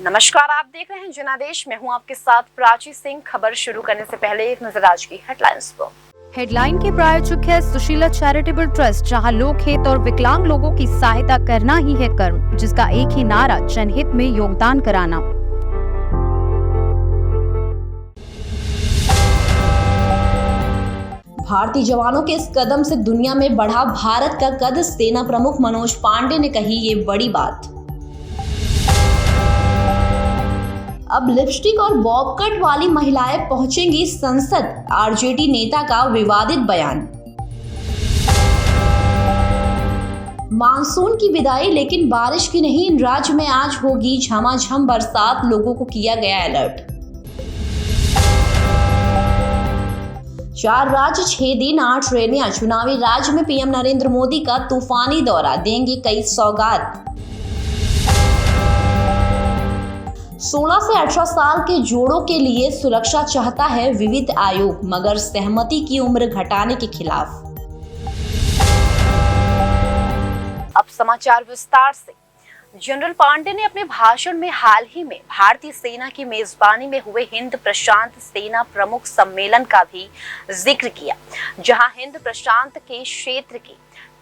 नमस्कार, आप देख रहे हैं जनादेश। मैं हूं आपके साथ प्राची सिंह। खबर शुरू करने से पहले एक नजर आज की हेडलाइंस पर। हेडलाइन के प्रायोजक है सुशीला चैरिटेबल ट्रस्ट, जहां लोकहित और विकलांग लोगों की सहायता करना ही है कर्म, जिसका एक ही नारा जनहित में योगदान कराना। भारतीय जवानों के इस कदम से दुनिया में बढ़ा भारत का कद, सेना प्रमुख मनोज पांडे ने कही ये बड़ी बात। अब लिपस्टिक और बॉब कट वाली महिलाएं पहुंचेंगी संसद, आरजेडी नेता का विवादित बयान। मानसून की विदाई लेकिन बारिश की नहीं, राज्य में आज होगी झमाझम बरसात, लोगों को किया गया अलर्ट। 4 राज्य 6 दिन 8 रैलियां, चुनावी राज्य में पीएम नरेंद्र मोदी का तूफानी दौरा, देंगे कई सौगात। 16 से 18 साल के जोड़ों के लिए सुरक्षा चाहता है विविध आयोग, मगर सहमति की उम्र घटाने के खिलाफ। अब समाचार विस्तार से। जनरल पांडे ने अपने भाषण में हाल ही में भारतीय सेना की मेजबानी में हुए हिंद प्रशांत सेना प्रमुख सम्मेलन का भी जिक्र किया, जहां हिंद प्रशांत के क्षेत्र के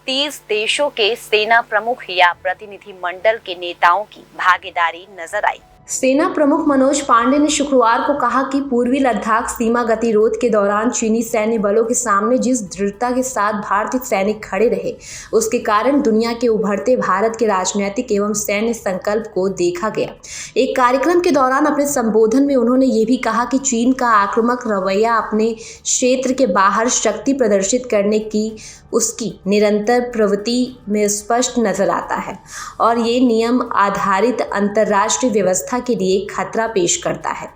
30 देशों के सेना प्रमुख या प्रतिनिधि मंडल के नेताओं की भागीदारी नजर आई। सेना प्रमुख मनोज पांडे ने शुक्रवार को कहा कि पूर्वी लद्दाख सीमा गतिरोध के दौरान चीनी सैन्य बलों के सामने जिस दृढ़ता के साथ भारतीय सैनिक खड़े रहे, उसके कारण दुनिया के उभरते भारत के राजनीतिक एवं सैन्य संकल्प को देखा गया। एक कार्यक्रम के दौरान अपने संबोधन में उन्होंने ये भी कहा कि चीन का आक्रामक रवैया अपने क्षेत्र के बाहर शक्ति प्रदर्शित करने की उसकी निरंतर प्रवृत्ति में स्पष्ट नजर आता है और ये नियम आधारित अंतर्राष्ट्रीय व्यवस्था के लिए खतरा पेश करता है।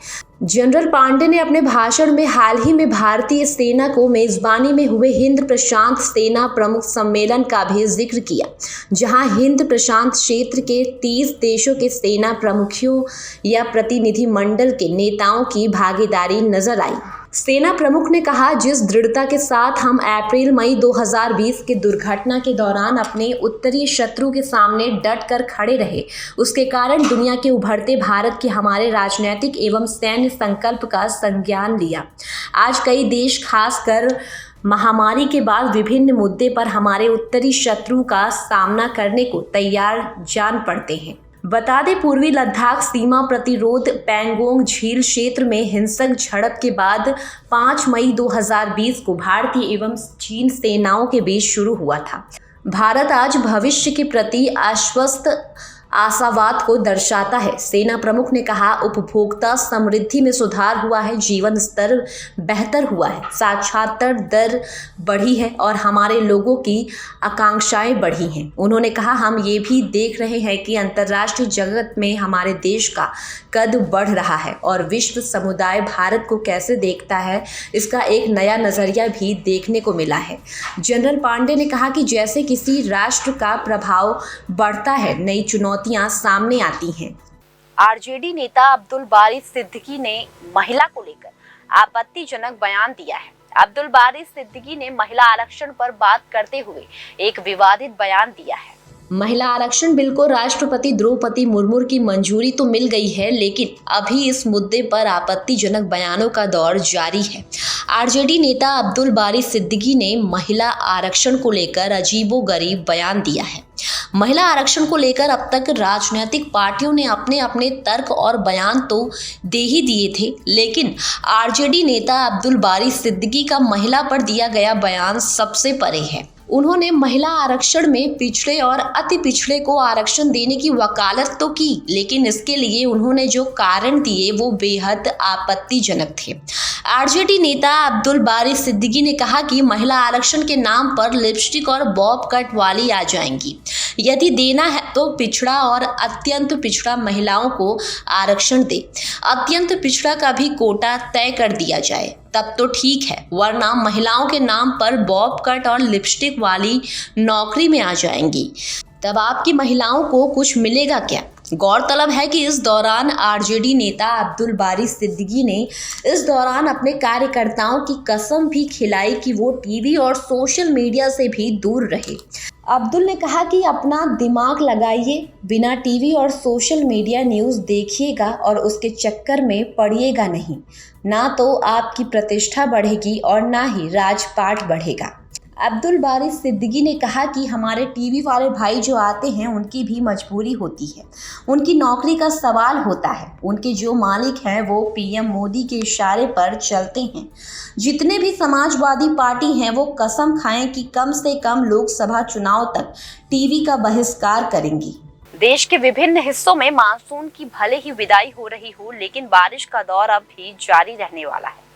जनरल पांडे ने अपने भाषण में हाल ही में भारतीय सेना को मेजबानी में हुए हिंद प्रशांत सेना प्रमुख सम्मेलन का भी जिक्र किया, जहां हिंद प्रशांत क्षेत्र के 30 देशों के सेना प्रमुखों या प्रतिनिधि मंडल के नेताओं की भागीदारी नजर आई। सेना प्रमुख ने कहा, जिस दृढ़ता के साथ हम अप्रैल-मई 2020 के दुर्घटना के दौरान अपने उत्तरी शत्रु के सामने डट कर खड़े रहे, उसके कारण दुनिया के उभरते भारत के हमारे राजनीतिक एवं सैन्य संकल्प का संज्ञान लिया। आज कई देश, खासकर महामारी के बाद, विभिन्न मुद्दे पर हमारे उत्तरी शत्रु का सामना करने को तैयार जान पड़ते हैं। बता दें, पूर्वी लद्दाख सीमा प्रतिरोध पैंगोंग झील क्षेत्र में हिंसक झड़प के बाद 5 मई 2020 को भारतीय एवं चीन सेनाओं के बीच शुरू हुआ था। भारत आज भविष्य के प्रति आशावाद को दर्शाता है। सेना प्रमुख ने कहा, उपभोक्ता समृद्धि में सुधार हुआ है, जीवन स्तर बेहतर हुआ है, साक्षरता दर बढ़ी है और हमारे लोगों की आकांक्षाएं बढ़ी हैं। उन्होंने कहा, हम ये भी देख रहे हैं कि अंतर्राष्ट्रीय जगत में हमारे देश का कद बढ़ रहा है और विश्व समुदाय भारत को कैसे देखता है, इसका एक नया नजरिया भी देखने को मिला है। जनरल पांडे ने कहा कि जैसे किसी राष्ट्र का प्रभाव बढ़ता है, नई चुनौतियां सामने आती हैं। आरजेडी नेता अब्दुल बारी सिद्दीकी ने महिला को लेकर आपत्तिजनक बयान दिया है। अब्दुल बारी सिद्दीकी ने महिला आरक्षण पर बात करते हुए एक विवादित बयान दिया है। महिला आरक्षण बिल को राष्ट्रपति द्रौपदी मुर्मू की मंजूरी तो मिल गई है, लेकिन अभी इस मुद्दे पर आपत्तिजनक बयानों का दौर जारी है। आरजेडी नेता अब्दुल बारी सिद्दीकी ने महिला आरक्षण को लेकर अजीबोगरीब बयान दिया है। महिला आरक्षण को लेकर अब तक राजनीतिक पार्टियों ने अपने अपने तर्क और बयान तो दे ही दिए थे, लेकिन आरजेडी नेता अब्दुल बारी सिद्दीकी का महिला पर दिया गया बयान सबसे परे है। उन्होंने महिला आरक्षण में पिछड़े और अति पिछड़े को आरक्षण देने की वकालत तो की, लेकिन इसके लिए उन्होंने जो कारण दिए वो बेहद आपत्तिजनक थे। आरजेडी नेता अब्दुल बारी सिद्दीकी ने कहा कि महिला आरक्षण के नाम पर लिपस्टिक और बॉब कट वाली आ जाएंगी। यदि देना है तो पिछड़ा और अत्यंत पिछड़ा महिलाओं को आरक्षण दे, अत्यंत पिछड़ा का भी कोटा तय कर दिया जाए, तब तो ठीक है, वरना महिलाओं के नाम पर बॉब कट और लिपस्टिक वाली नौकरी में आ जाएंगी, तब आपकी महिलाओं को कुछ मिलेगा क्या? गौरतलब है कि इस दौरान आरजेडी नेता अब्दुल बारी सिद्दीकी ने इस दौरान अपने कार्यकर्ताओं की कसम भी खिलाई कि वो टीवी और सोशल मीडिया से भी दूर रहे। अब्दुल ने कहा कि अपना दिमाग लगाइए, बिना टीवी और सोशल मीडिया न्यूज़ देखिएगा और उसके चक्कर में पड़िएगा नहीं। ना तो आपकी प्रतिष्ठा बढ़ेगी और ना ही राजपाट बढ़ेगा। अब्दुल बारी सिद्दीकी ने कहा कि हमारे टीवी वाले भाई जो आते हैं उनकी भी मजबूरी होती है, उनकी नौकरी का सवाल होता है। उनके जो मालिक हैं वो पीएम मोदी के इशारे पर चलते हैं। जितने भी समाजवादी पार्टी हैं वो कसम खाएं कि कम से कम लोकसभा चुनाव तक टीवी का बहिष्कार करेंगी। देश के विभिन्न हिस्सों में मानसून की भले ही विदाई हो रही हो, लेकिन बारिश का दौर अब भी जारी रहने वाला है।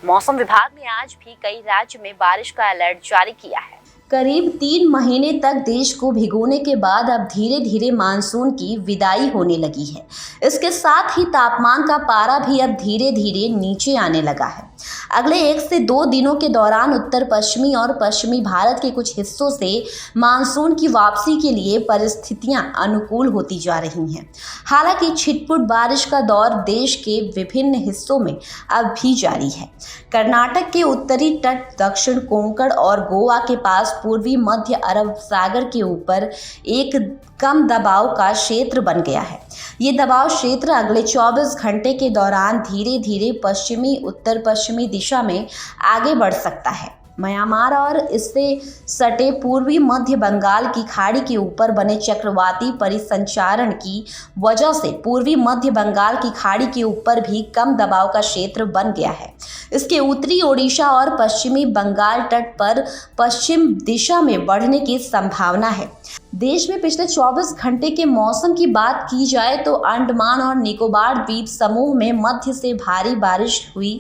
मौसम विभाग ने आज भी कई राज्य में बारिश का अलर्ट जारी किया है। करीब 3 महीने तक देश को भिगोने के बाद अब धीरे धीरे मानसून की विदाई होने लगी है। इसके साथ ही तापमान का पारा भी अब धीरे धीरे नीचे आने लगा है। अगले 1 से 2 दिनों के दौरान उत्तर पश्चिमी और पश्चिमी भारत के कुछ हिस्सों से मानसून की वापसी के लिए परिस्थितियां अनुकूल होती जा रही हैं। हालांकि छिटपुट बारिश का दौर देश के विभिन्न हिस्सों में अब भी जारी है। कर्नाटक के उत्तरी तट, दक्षिण कोंकण और गोवा के पास पूर्वी मध्य अरब सागर के ऊपर एक कम दबाव का क्षेत्र बन गया है। ये दबाव क्षेत्र अगले 24 घंटे के दौरान धीरे धीरे पश्चिमी उत्तर पश्चिमी दिशा में आगे बढ़ सकता है। म्यांमार और इससे सटे पूर्वी मध्य बंगाल की खाड़ी के ऊपर बने चक्रवाती परिसंचारण की वजह से पूर्वी मध्य बंगाल की खाड़ी के ऊपर भी कम दबाव का क्षेत्र बन गया है। इसके उत्तरी ओडिशा और पश्चिमी बंगाल तट पर पश्चिम दिशा में बढ़ने की संभावना है। देश में पिछले 24 घंटे के मौसम की बात की जाए तो अंडमान और निकोबार द्वीप समूह में मध्य से भारी बारिश हुई।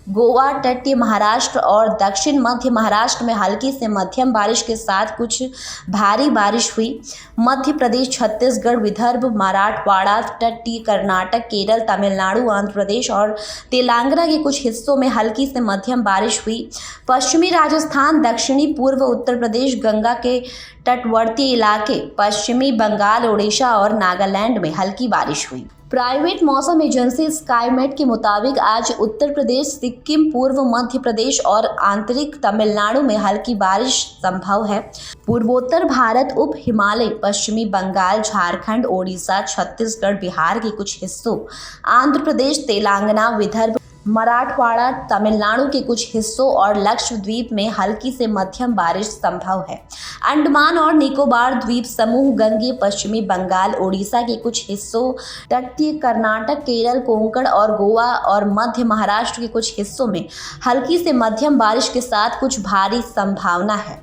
गोवा, तटीय महाराष्ट्र और दक्षिण मध्य महाराष्ट्र में हल्की से मध्यम बारिश के साथ कुछ भारी बारिश हुई। मध्य प्रदेश, छत्तीसगढ़, विदर्भ, मराठवाड़ा, तटीय कर्नाटक, केरल, तमिलनाडु, आंध्र प्रदेश और तेलंगाना के कुछ हिस्सों में हल्की से मध्यम बारिश हुई। पश्चिमी राजस्थान, दक्षिणी पूर्व उत्तर प्रदेश, गंगा के तटवर्ती इलाके, पश्चिमी बंगाल, ओडिशा और नागालैंड में हल्की बारिश हुई। प्राइवेट मौसम एजेंसी स्काईमेट के मुताबिक आज उत्तर प्रदेश, सिक्किम, पूर्व मध्य प्रदेश और आंतरिक तमिलनाडु में हल्की बारिश संभव है। पूर्वोत्तर भारत, उप हिमालय, पश्चिमी बंगाल, झारखंड, ओडिशा, छत्तीसगढ़, बिहार के कुछ हिस्सों, आंध्र प्रदेश, तेलंगाना, विदर्भ, मराठवाड़ा, तमिलनाडु के कुछ हिस्सों और लक्षद्वीप में हल्की से मध्यम बारिश संभव है। अंडमान और निकोबार द्वीप समूह, गंगे, पश्चिमी बंगाल, ओडिशा के कुछ हिस्सों, तटीय कर्नाटक, केरल, कोंकण और गोवा और मध्य महाराष्ट्र के कुछ हिस्सों में हल्की से मध्यम बारिश के साथ कुछ भारी संभावना है।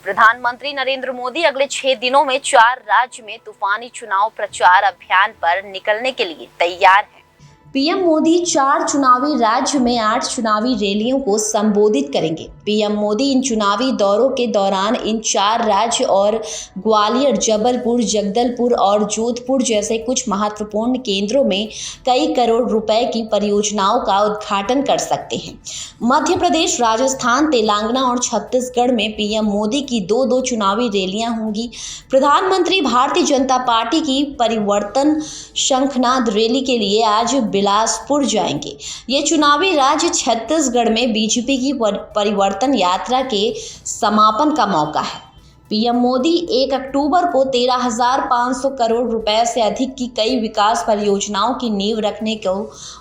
प्रधानमंत्री नरेंद्र मोदी अगले 6 दिनों में 4 राज्य में तूफानी चुनाव प्रचार अभियान पर निकलने के लिए तैयार हैं। पीएम मोदी 4 चुनावी राज्य में 8 चुनावी रैलियों को संबोधित करेंगे। पीएम मोदी इन चुनावी दौरों के दौरान इन 4 राज्य और ग्वालियर, जबलपुर, जगदलपुर और जोधपुर जैसे कुछ महत्वपूर्ण केंद्रों में कई करोड़ रुपए की परियोजनाओं का उद्घाटन कर सकते हैं। मध्य प्रदेश, राजस्थान, तेलंगाना और छत्तीसगढ़ में पीएम मोदी की 2-2 चुनावी रैलियां होंगी। प्रधानमंत्री भारतीय जनता पार्टी की परिवर्तन शंखनाद रैली के लिए आज बिलासपुर जाएंगे। ये चुनावी राज्य छत्तीसगढ़ में बीजेपी की परिवर्तन यात्रा के समापन का मौका है। पीएम मोदी 1 अक्टूबर को 13,500 करोड़ रुपए से अधिक की कई विकास परियोजनाओं की नींव रखने को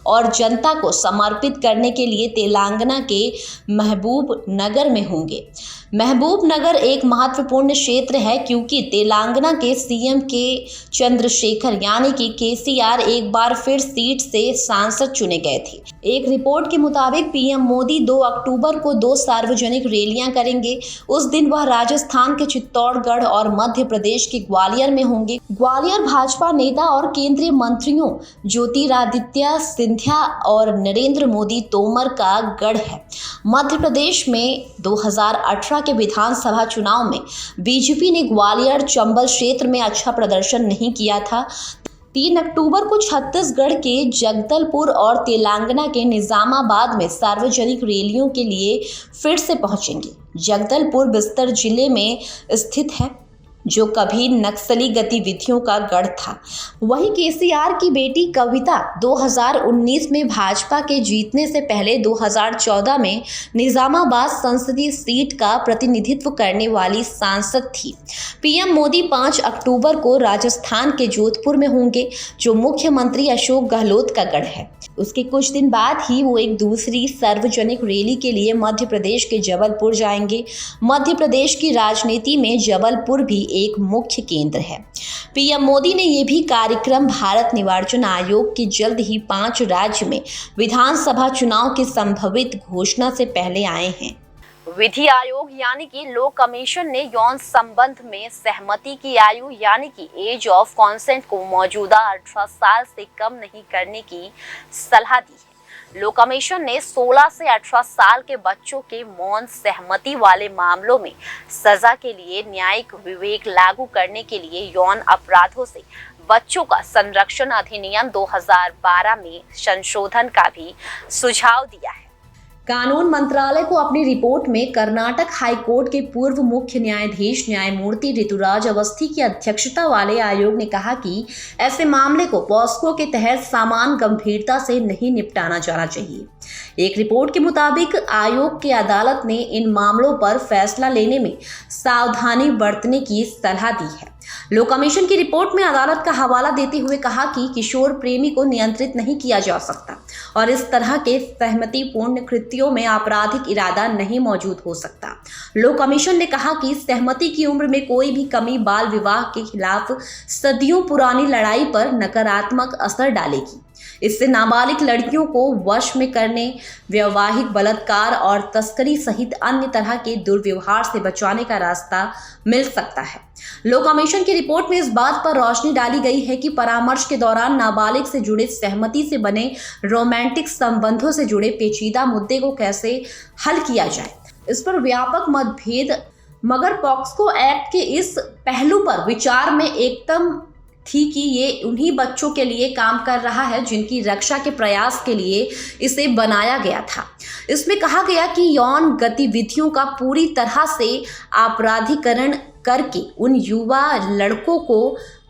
और जनता को समर्पित करने के लिए तेलंगाना के महबूब नगर में होंगे। महबूब नगर एक महत्वपूर्ण क्षेत्र है क्योंकि तेलंगाना के सीएम के चंद्रशेखर यानी कि केसीआर एक बार फिर सीट से सांसद चुने गए थे। एक रिपोर्ट के मुताबिक पीएम मोदी 2 अक्टूबर को 2 सार्वजनिक रैलियां करेंगे। उस दिन वह राजस्थान के चित्तौड़गढ़ और मध्य प्रदेश के ग्वालियर में होंगे। ग्वालियर भाजपा नेता और केंद्रीय मंत्रियों ज्योतिरादित्य सिंधिया और नरेंद्र मोदी तोमर का गढ़ है। मध्य प्रदेश में 2018 के विधानसभा चुनाव में बीजेपी ने ग्वालियर, चंबल क्षेत्र में अच्छा प्रदर्शन नहीं किया था। 3 अक्टूबर को छत्तीसगढ़ के जगदलपुर और तेलंगाना के निजामाबाद में सार्वजनिक रैलियों के लिए फिर से पहुंचेंगे। जगदलपुर बस्तर जिले में स्थित है। जो कभी नक्सली गतिविधियों का गढ़ था। वहीं केसीआर की बेटी कविता 2019 में भाजपा के जीतने से पहले 2014 में निजामाबाद संसदीय सीट का प्रतिनिधित्व करने वाली सांसद थी। पीएम मोदी 5 अक्टूबर को राजस्थान के जोधपुर में होंगे, जो मुख्यमंत्री अशोक गहलोत का गढ़ है। उसके कुछ दिन बाद ही वो एक दूसरी सार्वजनिक रैली के लिए मध्य प्रदेश के जबलपुर जाएंगे। मध्य प्रदेश की राजनीति में जबलपुर भी एक मुख्य केंद्र है। पीएम मोदी ने ये भी कार्यक्रम भारत निर्वाचन आयोग की जल्द ही 5 राज्य में विधानसभा चुनाव की संभावित घोषणा से पहले आए हैं। विधि आयोग यानी कि लॉ कमीशन ने यौन संबंध में सहमति की आयु यानी कि एज ऑफ कॉन्सेंट को मौजूदा 18 साल से कम नहीं करने की सलाह दी है। लॉ कमीशन ने 16 से 18 साल के बच्चों के मौन सहमति वाले मामलों में सजा के लिए न्यायिक विवेक लागू करने के लिए यौन अपराधों से बच्चों का संरक्षण अधिनियम 2012 में संशोधन का भी सुझाव दिया है। कानून मंत्रालय को अपनी रिपोर्ट में कर्नाटक हाईकोर्ट के पूर्व मुख्य न्यायाधीश न्यायमूर्ति ऋतुराज अवस्थी की अध्यक्षता वाले आयोग ने कहा कि ऐसे मामले को पॉस्को के तहत समान गंभीरता से नहीं निपटाना जाना चाहिए। एक रिपोर्ट के मुताबिक आयोग की अदालत ने इन मामलों पर फैसला लेने में सावधानी बरतने की सलाह दी है। लॉ कमीशन की रिपोर्ट में अदालत का हवाला देते हुए कहा कि किशोर प्रेमी को नियंत्रित नहीं किया जा सकता और इस तरह के सहमतिपूर्ण कृत्यों में आपराधिक इरादा नहीं मौजूद हो सकता। लॉ कमीशन ने कहा कि सहमति की उम्र में कोई भी कमी बाल विवाह के खिलाफ सदियों पुरानी लड़ाई पर नकारात्मक असर डालेगी। इससे नाबालिग लड़कियों को वश में करने, वैवाहिक बलात्कार और तस्करी सहित अन्य तरह के दुर्व्यवहार से बचाने का रास्ता मिल सकता है। लॉ कमीशन की रिपोर्ट में इस बात पर रोशनी डाली गई है कि परामर्श के दौरान नाबालिग से जुड़े सहमति से बने रोमांटिक संबंधों से जुड़े पेचीदा मुद्दे को कैसे हल किया जाए, इस पर व्यापक मतभेद, मगर पॉक्सो एक्ट के इस पहलू पर विचार में एकदम थी कि ये उन्हीं बच्चों के लिए काम कर रहा है जिनकी रक्षा के प्रयास के लिए इसे बनाया गया था। इसमें कहा गया कि यौन गतिविधियों का पूरी तरह से आपराधिकरण करके उन युवा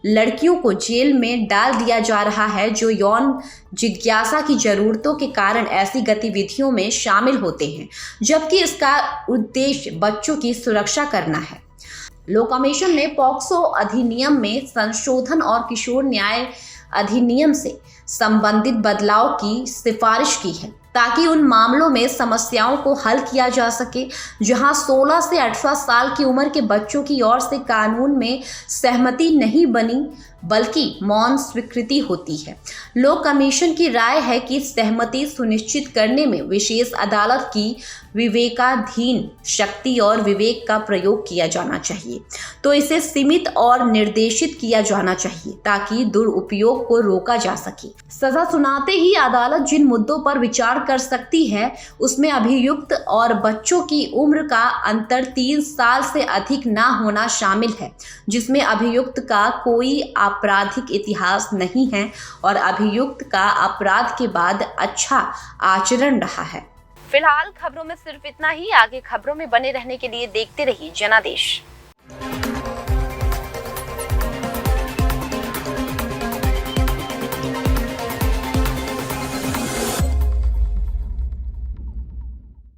लड़कियों को जेल में डाल दिया जा रहा है जो यौन जिज्ञासा की जरूरतों के कारण ऐसी गतिविधियों में शामिल होते हैं, जबकि इसका उद्देश्य बच्चों की सुरक्षा करना है। लॉ कमीशन ने पॉक्सो अधिनियम में संशोधन और किशोर न्याय अधिनियम से संबंधित बदलाव की सिफारिश की है ताकि उन मामलों में समस्याओं को हल किया जा सके जहां 16 से 18 साल की उम्र के बच्चों की ओर से कानून में सहमति नहीं बनी बल्कि मौन स्वीकृति होती है। लॉ कमीशन की राय है कि सहमति सुनिश्चित करने में विशेष अदालत की विवेकाधीन शक्ति और विवेक का प्रयोग किया जाना चाहिए, तो इसे सीमित और निर्देशित किया जाना चाहिए ताकि दुरुपयोग को रोका जा सके। सजा सुनाते ही अदालत जिन मुद्दों पर विचार कर सकती है उसमें अभियुक्त और बच्चों की उम्र का अंतर 3 साल से अधिक ना होना शामिल है, जिसमें अभियुक्त का कोई आपराधिक इतिहास नहीं है और अभियुक्त का अपराध के बाद अच्छा आचरण रहा है। फिलहाल खबरों में सिर्फ इतना ही। आगे खबरों में बने रहने के लिए देखते रहिए जनादेश।